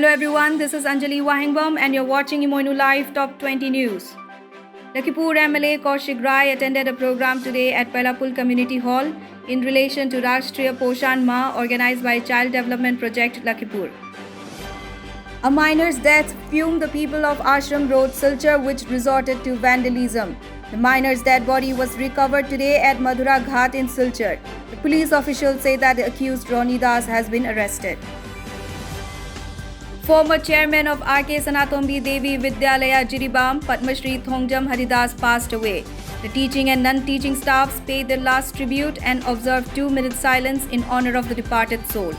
Hello everyone, this is Anjali Wahingbam and you're watching Imoinu Live Top 20 News. Lakhimpur MLA Kaushik Rai attended a program today at Pelapul Community Hall in relation to Rashtriya Poshan Ma organized by Child Development Project Lakhimpur. A minor's death fumed the people of Ashram Road, Silchar, which resorted to vandalism. The minor's dead body was recovered today at Madhura Ghat in Silchar. The police officials say that the accused Roni Das has been arrested. Former chairman of R.K. Sanatombi Devi Vidyalaya Jiribam, Padma Shri Thongjam Haridas passed away. The teaching and non-teaching staffs paid their last tribute and observed 2-minute silence in honor of the departed soul.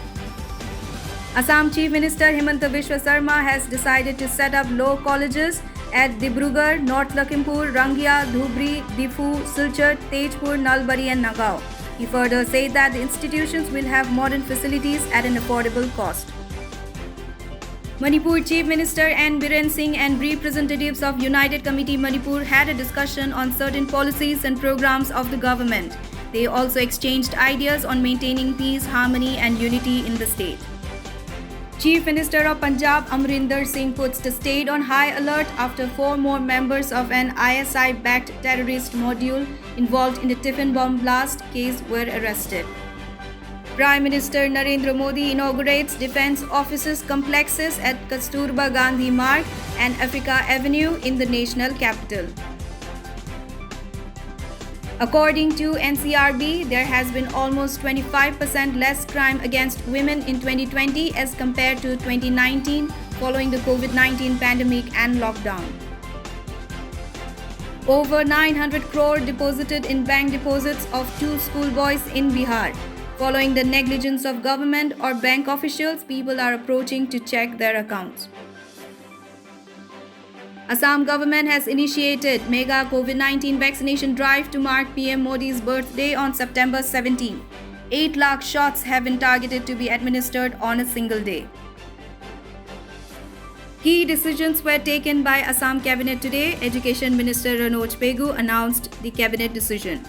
Assam Chief Minister Himanta Biswa Sarma has decided to set up law colleges at Dibrugarh, North Lakhimpur, Rangia, Dhubri, Difu, Silchar, Tejpur, Nalbari and Nagaon. He further said that the institutions will have modern facilities at an affordable cost. Manipur Chief Minister N. Biren Singh and representatives of United Committee Manipur had a discussion on certain policies and programs of the government. They also exchanged ideas on maintaining peace, harmony and unity in the state. Chief Minister of Punjab Amrinder Singh puts the state on high alert after 4 more members of an ISI-backed terrorist module involved in the tiffin bomb blast case were arrested. Prime Minister Narendra Modi inaugurates defense offices complexes at Kasturba Gandhi Marg and Africa Avenue in the national capital. According to NCRB, there has been almost 25% less crime against women in 2020 as compared to 2019 following the COVID-19 pandemic and lockdown. Over 900 crore deposited in bank deposits of 2 schoolboys in Bihar. Following the negligence of government or bank officials, people are approaching to check their accounts. Assam government has initiated mega COVID-19 vaccination drive to mark PM Modi's birthday on September 17. 8 lakh shots have been targeted to be administered on a single day. Key decisions were taken by Assam Cabinet today. Education Minister Ranoj Pegu announced the Cabinet decision.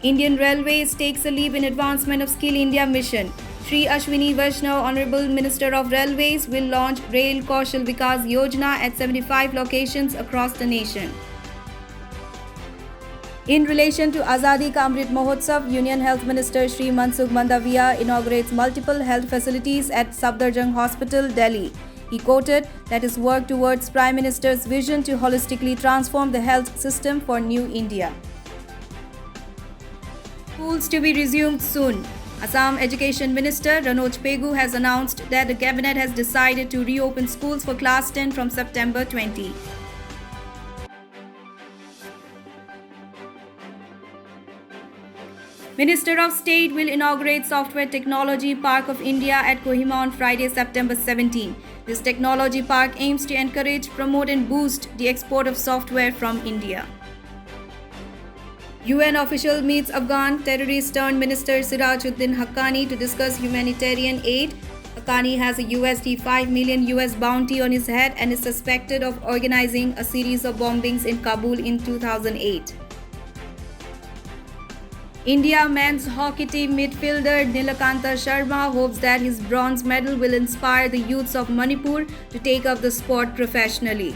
Indian Railways takes a leap in advancement of Skill India mission. Shri Ashwini Vaishnav, Honorable Minister of Railways, will launch Rail Kaushal Vikas Yojana at 75 locations across the nation. In relation to Azadi Ka Amrit Mahotsav, Union Health Minister Shri Mansukh Mandaviya inaugurates multiple health facilities at Safdarjung Hospital, Delhi. He quoted that his work towards Prime Minister's vision to holistically transform the health system for New India. Schools to be resumed soon. Assam Education Minister Ranoj Pegu has announced that the Cabinet has decided to reopen schools for Class 10 from September 20. Minister of State will inaugurate Software Technology Park of India at Kohima on Friday, September 17. This technology park aims to encourage, promote and boost the export of software from India. UN official meets Afghan terrorist-turned-minister Sirajuddin Haqqani to discuss humanitarian aid. Haqqani has a $5 million US bounty on his head and is suspected of organizing a series of bombings in Kabul in 2008. India men's hockey team midfielder Nilakanta Sharma hopes that his bronze medal will inspire the youths of Manipur to take up the sport professionally.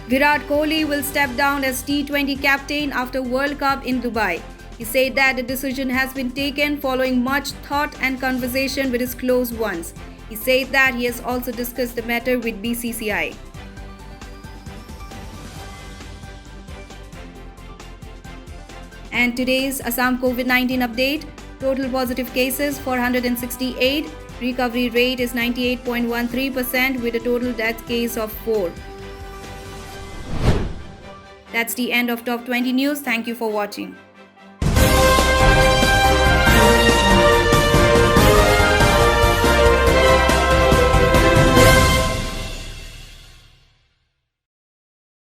Virat Kohli will step down as T20 captain after World Cup in Dubai. He said that the decision has been taken following much thought and conversation with his close ones. He said that he has also discussed the matter with BCCI. And today's Assam COVID-19 update. Total positive cases 468. Recovery rate is 98.13% with a total death case of 4. That's the end of Top 20 News. Thank you for watching.